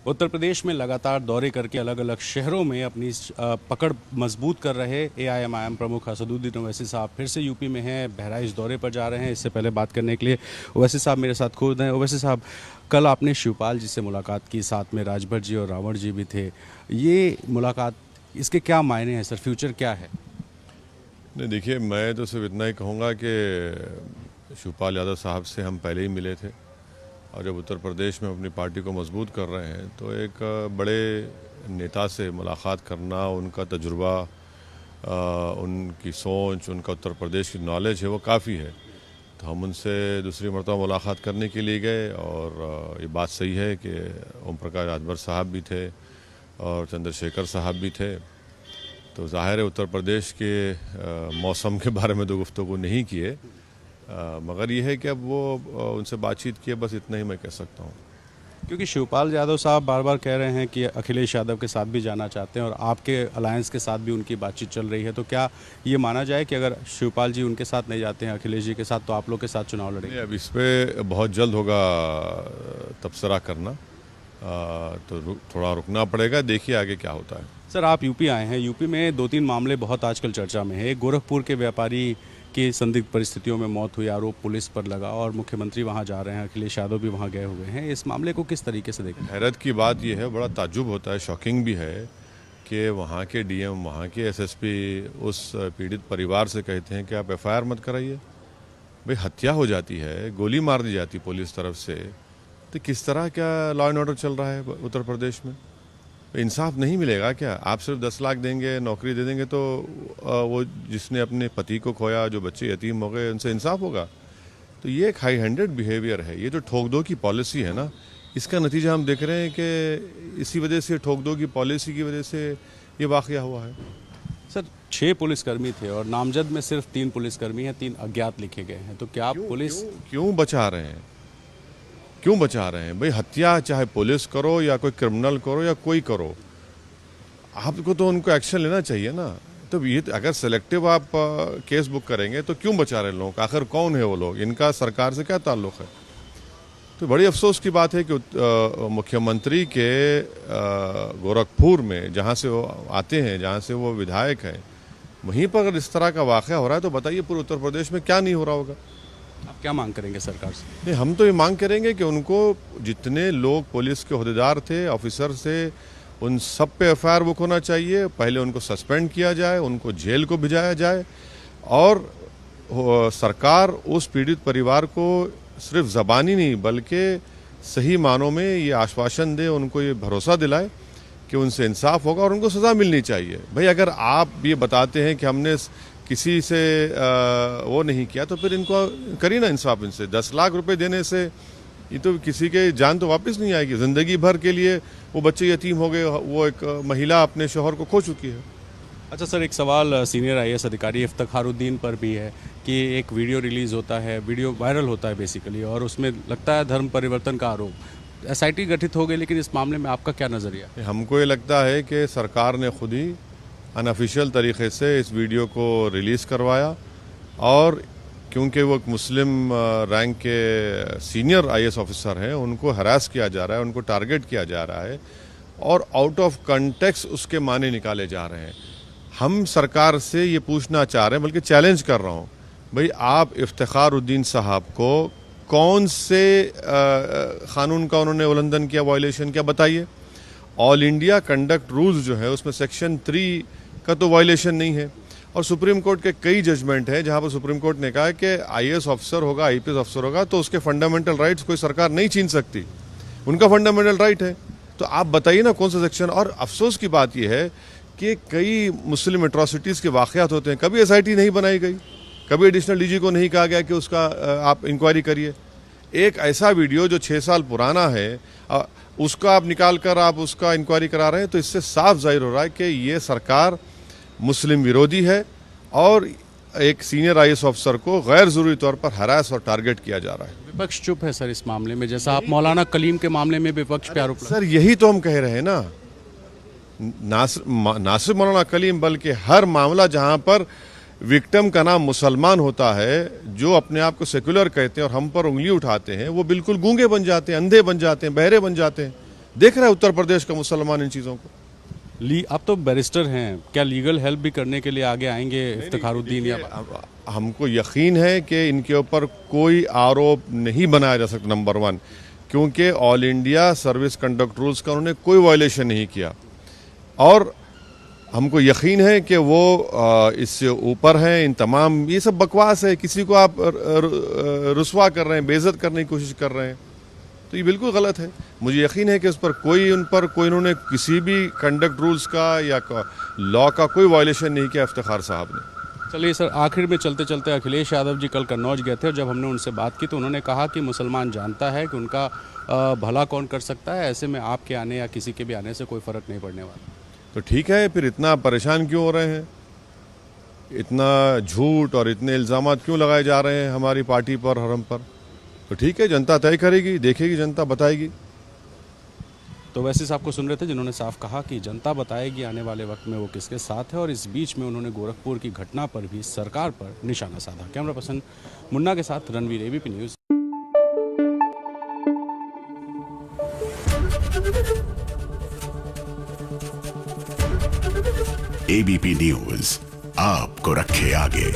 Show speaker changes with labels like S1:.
S1: उत्तर प्रदेश में लगातार दौरे करके अलग अलग शहरों में अपनी पकड़ मजबूत कर रहे एआईएमआईएम प्रमुख असदुद्दीन ओवैसी साहब फिर से यूपी में हैं, बहराइच दौरे पर जा रहे हैं। इससे पहले बात करने के लिए ओवैसी साहब मेरे साथ खुद हैं। ओवैसी साहब, कल आपने शिवपाल जी से मुलाकात की, साथ में राजभर जी और रावण जी भी थे। ये मुलाकात, इसके क्या मायने हैं सर, फ्यूचर क्या है?
S2: नहीं, देखिए, मैं तो सिर्फ इतना ही कहूँगा कि शिवपाल यादव साहब से हम पहले ही मिले थे, और जब उत्तर प्रदेश में अपनी पार्टी को मजबूत कर रहे हैं तो एक बड़े नेता से मुलाकात करना, उनका तजुर्बा, उनकी सोच, उनका उत्तर प्रदेश की नॉलेज है, वो काफ़ी है। तो हम उनसे दूसरी मरतबा मुलाकात करने के लिए गए, और ये बात सही है कि ओम प्रकाश राजभर साहब भी थे और चंद्रशेखर साहब भी थे। तो ज़ाहिर है उत्तर प्रदेश के मौसम के बारे में तो गुफ्तगू नहीं किए, मगर ये है कि अब वो उनसे बातचीत की है, बस इतना ही मैं कह सकता हूँ।
S1: क्योंकि शिवपाल यादव साहब बार बार कह रहे हैं कि अखिलेश यादव के साथ भी जाना चाहते हैं और आपके अलायंस के साथ भी उनकी बातचीत चल रही है, तो क्या ये माना जाए कि अगर शिवपाल जी उनके साथ नहीं जाते हैं, अखिलेश जी के साथ, तो आप लोग के साथ चुनाव लड़ेंगे?
S2: अब इस पर बहुत जल्द होगा तबसरा करना, तो थोड़ा रुकना पड़ेगा, देखिए आगे क्या होता है।
S1: सर, आप यूपी आए हैं। यूपी में 2-3 मामले बहुत आजकल चर्चा में है। एक गोरखपुर के व्यापारी की संदिग्ध परिस्थितियों में मौत हुई, आरोप पुलिस पर लगा, और मुख्यमंत्री वहां जा रहे हैं, अखिलेश यादव भी वहां गए हुए हैं। इस मामले को किस तरीके से देखें?
S2: हैरत की बात यह है, बड़ा ताज्जुब होता है, शॉकिंग भी है कि वहाँ के डीएम, वहाँ के एसएसपी उस पीड़ित परिवार से कहते हैं कि आप एफआईआर मत कराइए। भाई, हत्या हो जाती है, गोली मार दी जाती पुलिस तरफ से, तो किस तरह क्या लॉ एंड ऑर्डर चल रहा है उत्तर प्रदेश में? इंसाफ नहीं मिलेगा क्या? आप सिर्फ 10 लाख देंगे, नौकरी दे देंगे तो वो जिसने अपने पति को खोया, जो बच्चे यतीम हो गए, उनसे इंसाफ होगा? तो ये एक हाई हैंडेड बिहेवियर है। ये जो ठोक दो की पॉलिसी है ना, इसका नतीजा हम देख रहे हैं कि इसी वजह से, ठोक दो की पॉलिसी की वजह से ये वाकया हुआ है।
S1: सर, 6 पुलिसकर्मी थे और नामजद में सिर्फ 3 पुलिसकर्मी हैं, 3 अज्ञात लिखे गए हैं। तो क्या पुलिस
S2: क्यों बचा रहे हैं? क्यों बचा रहे हैं? भाई, हत्या चाहे पुलिस करो या कोई क्रिमिनल करो या कोई करो, आपको तो उनको एक्शन लेना चाहिए ना। तो ये अगर सेलेक्टिव आप केस बुक करेंगे तो क्यों बचा रहे हैं लोग? आखिर कौन है वो लोग? इनका सरकार से क्या ताल्लुक है? तो बड़ी अफसोस की बात है कि मुख्यमंत्री के गोरखपुर में, जहाँ से वो आते हैं, जहाँ से वो विधायक हैं, वहीं पर अगर इस तरह का वाक़या हो रहा है तो बताइए पूरे उत्तर प्रदेश में क्या नहीं हो रहा होगा?
S1: आप क्या मांग करेंगे सरकार से?
S2: नहीं, हम तो ये मांग करेंगे कि उनको, जितने लोग पुलिस के ओहदेदार थे, ऑफिसर थे, उन सब पे एफआईआर बुक होना चाहिए। पहले उनको सस्पेंड किया जाए, उनको जेल को भिजाया जाए, और सरकार उस पीड़ित परिवार को सिर्फ ज़बानी नहीं बल्कि सही मानों में ये आश्वासन दे, उनको ये भरोसा दिलाए कि उनसे इंसाफ होगा और उनको सज़ा मिलनी चाहिए। भाई, अगर आप ये बताते हैं कि हमने किसी से वो नहीं किया, तो फिर इनको करिए ना इंसाफ। इनसे 10 लाख रुपए देने से ये तो किसी के जान तो वापस नहीं आएगी। ज़िंदगी भर के लिए वो बच्चे यतीम हो गए, वो एक महिला अपने शौहर को खो चुकी है।
S1: अच्छा सर, एक सवाल सीनियर आईएएस अधिकारी इफ्तिखारुद्दीन पर भी है कि एक वीडियो रिलीज़ होता है, वीडियो वायरल होता है बेसिकली, और उसमें लगता है धर्म परिवर्तन का आरोप। एसआईटी गठित हो गई, लेकिन इस मामले में आपका क्या नज़रिया?
S2: हमको ये लगता है कि सरकार ने खुद ही अनऑफिशियल तरीके से इस वीडियो को रिलीज़ करवाया, और क्योंकि वो एक मुस्लिम रैंक के सीनियर आईएएस ऑफिसर हैं, उनको हरास किया जा रहा है, उनको टारगेट किया जा रहा है, और आउट ऑफ कंटेक्स्ट उसके माने निकाले जा रहे हैं। हम सरकार से ये पूछना चाह रहे हैं, बल्कि चैलेंज कर रहा हूँ, भाई आप इफ्तिखारुद्दीन साहब को कौन से कानून का उन्होंने उल्लंघन किया, वायलेशन किया, बताइए। ऑल इंडिया कंडक्ट रूल्स जो है उसमें सेक्शन 3 का तो वायलेशन नहीं है, और सुप्रीम कोर्ट के कई जजमेंट हैं जहां पर सुप्रीम कोर्ट ने कहा है कि आईएएस ऑफिसर होगा, आईपीएस ऑफिसर होगा, तो उसके फंडामेंटल राइट्स कोई सरकार नहीं छीन सकती, उनका फंडामेंटल राइट है। तो आप बताइए ना कौन सा सेक्शन। और अफसोस की बात यह है कि कई मुस्लिम एट्रॉसिटीज़ के वाक़यात होते हैं, कभी एसआईटी नहीं बनाई गई, कभी एडिशनल डीजी को नहीं कहा गया कि उसका आप इंक्वायरी करिए। एक ऐसा वीडियो जो 6 साल पुराना है, उसका आप निकाल कर आप उसका इंक्वायरी करा रहे हैं, तो इससे साफ जाहिर हो रहा है कि ये सरकार मुस्लिम विरोधी है, और एक सीनियर आईएएस ऑफिसर को गैर ज़रूरी तौर पर हरास और टारगेट किया जा रहा है।
S1: विपक्ष चुप है सर इस मामले में, जैसा आप मौलाना कलीम के मामले में विपक्ष पे आरोप।
S2: सर, यही तो हम कह रहे हैं ना, ना सिर्फ मौलाना कलीम बल्कि हर मामला जहां पर विक्टिम का नाम मुसलमान होता है, जो अपने आप को सेक्युलर कहते हैं और हम पर उंगली उठाते हैं, वो बिल्कुल गूंगे बन जाते हैं, अंधे बन जाते हैं, बहरे बन जाते हैं। देख रहा है उत्तर प्रदेश का मुसलमान इन चीज़ों को।
S1: आप तो बैरिस्टर हैं, क्या लीगल हेल्प भी करने के लिए आगे आएंगे इफ्तिखारुद्दीन? या
S2: हमको यकीन है कि इनके ऊपर कोई आरोप नहीं बनाया जा सकता, नंबर 1, क्योंकि all India service conduct rules का उन्होंने कोई वायलेशन नहीं किया, और हमको यकीन है कि वो इससे ऊपर हैं। इन तमाम ये सब बकवास है, किसी को आप रुस्वा कर रहे हैं, बेइज्जत करने की कोशिश कर रहे हैं, तो ये बिल्कुल गलत है। मुझे यकीन है कि उन पर कोई उन्होंने किसी भी कंडक्ट रूल्स का या लॉ का कोई वायलेशन नहीं किया इफ्तिखार साहब ने।
S1: चलिए सर, आखिर में चलते चलते अखिलेश यादव जी कल कन्नौज गए थे और जब हमने उनसे बात की तो उन्होंने कहा कि मुसलमान जानता है कि उनका भला कौन कर सकता है, ऐसे में आपके आने या किसी के भी आने से कोई फ़र्क नहीं पड़ने वाला।
S2: तो ठीक है, फिर इतना परेशान क्यों हो रहे हैं? इतना झूठ और इतने इल्ज़ामात क्यों लगाए जा रहे हैं हमारी पार्टी पर और हम पर? तो ठीक है, जनता तय करेगी, देखेगी, जनता बताएगी।
S1: तो वैसे साहब को सुन रहे थे जिन्होंने साफ कहा कि जनता बताएगी आने वाले वक्त में वो किसके साथ है, और इस बीच में उन्होंने गोरखपुर की घटना पर भी सरकार पर निशाना साधा। कैमरा पर्सन मुन्ना के साथ Ranveer, ABP news.
S3: ABP news आपको रखे आगे।